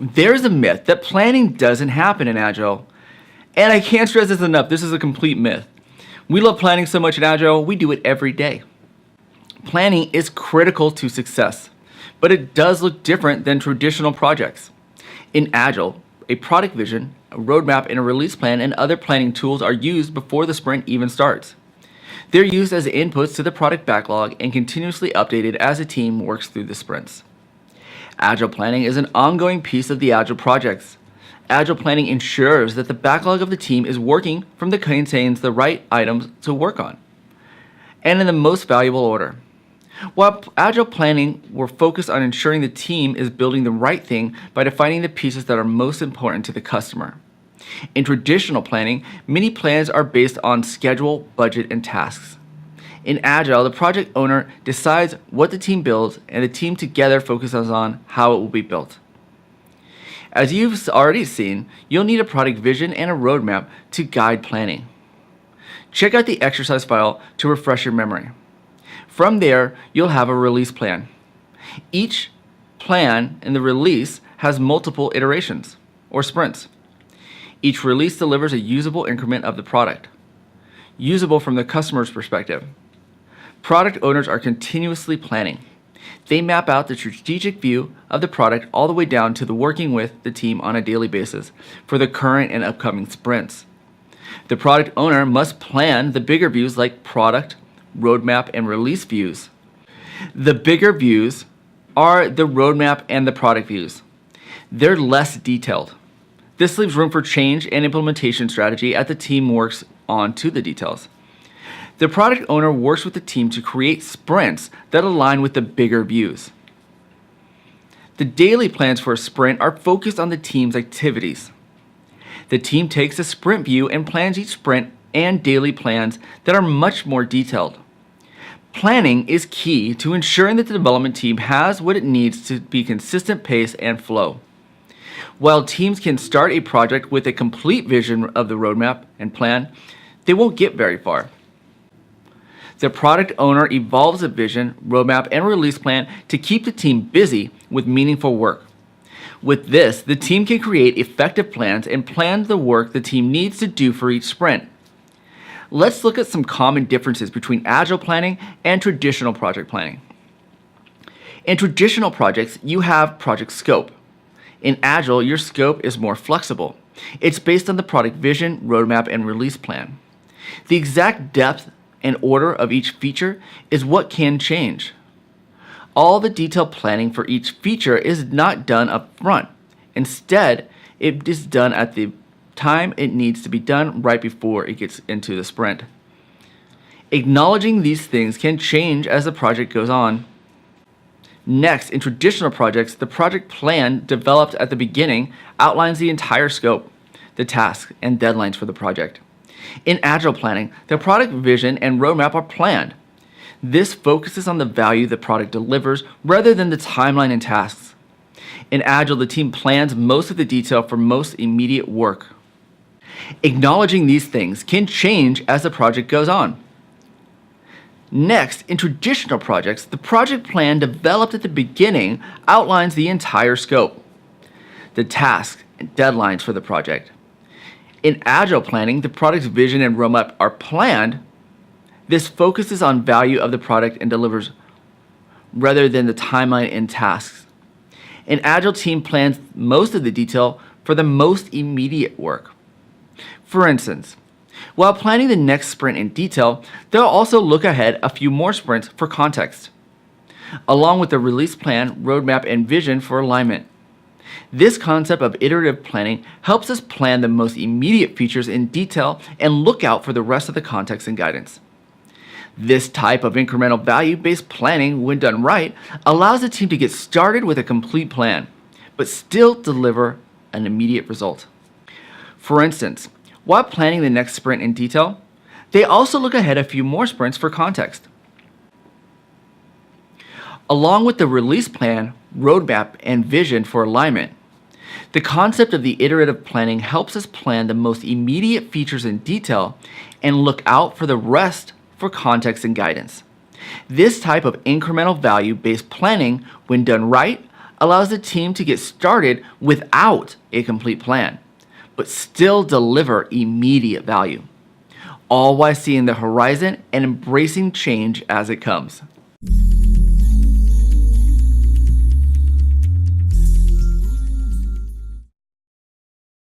There's a myth that planning doesn't happen in Agile. And I can't stress this enough, this is a complete myth. We love planning so much in Agile, we do it every day. Planning is critical to success, but it does look different than traditional projects. In Agile, a product vision, a roadmap, and a release plan and other planning tools are used before the sprint even starts. They're used as inputs to the product backlog and continuously updated as a team works through the sprints. Agile planning is an ongoing piece of the Agile projects. Agile planning ensures that the backlog of the team is working from the contains the right items to work on, and in the most valuable order. While Agile planning will focus on ensuring the team is building the right thing by defining the pieces that are most important to the customer. In traditional planning, many plans are based on schedule, budget, and tasks. In Agile, the project owner decides what the team builds, and the team together focuses on how it will be built. As you've already seen, you'll need a product vision and a roadmap to guide planning. Check out the exercise file to refresh your memory. From there, you'll have a release plan. Each plan in the release has multiple iterations, or sprints. Each release delivers a usable increment of the product, usable from the customer's perspective. Product owners are continuously planning. They map out the strategic view of the product all the way down to the working with the team on a daily basis for the current and upcoming sprints. The product owner must plan the bigger views like product, roadmap, and release views. The bigger views are the roadmap and the product views. They're less detailed. This leaves room for change and implementation strategy as the team works on to the details. The product owner works with the team to create sprints that align with the bigger views. The daily plans for a sprint are focused on the team's activities. The team takes a sprint view and plans each sprint and daily plans that are much more detailed. Planning is key to ensuring that the development team has what it needs to be consistent pace and flow. While teams can start a project with a complete vision of the roadmap and plan, they won't get very far. The product owner evolves a vision, roadmap, and release plan to keep the team busy with meaningful work. With this, the team can create effective plans and plan the work the team needs to do for each sprint. Let's look at some common differences between Agile planning and traditional project planning. In traditional projects, you have project scope. In Agile, your scope is more flexible. It's based on the product vision, roadmap, and release plan. The exact depth and order of each feature is what can change. All the detailed planning for each feature is not done up front. Instead, it is done at the time it needs to be done right before it gets into the sprint. Acknowledging these things can change as the project goes on. Next, in traditional projects, the project plan developed at the beginning outlines the entire scope, the tasks, and deadlines for the project. In Agile planning, the product vision and roadmap are planned. This focuses on the value the product delivers rather than the timeline and tasks. In Agile, the team plans most of the detail for most immediate work. Acknowledging these things can change as the project goes on. Next, in traditional projects, the project plan developed at the beginning outlines the entire scope, the tasks and deadlines for the project. In Agile planning, the product's vision and roadmap are planned. This focuses on value of the product and delivers rather than the timeline and tasks. An Agile team plans most of the detail for the most immediate work. For instance, while planning the next sprint in detail, they'll also look ahead a few more sprints for context, along with the release plan, roadmap, and vision for alignment. This concept of iterative planning helps us plan the most immediate features in detail and look out for the rest of the context and guidance. This type of incremental value-based planning, when done right, allows the team to get started with a complete plan, but still deliver an immediate result. For instance, while planning the next sprint in detail, they also look ahead a few more sprints for context. Along with the release plan, roadmap, and vision for alignment, the concept of the iterative planning helps us plan the most immediate features in detail and look out for the rest for context and guidance. This type of incremental value-based planning, when done right, allows the team to get started without a complete plan, but still deliver immediate value, all while seeing the horizon and embracing change as it comes.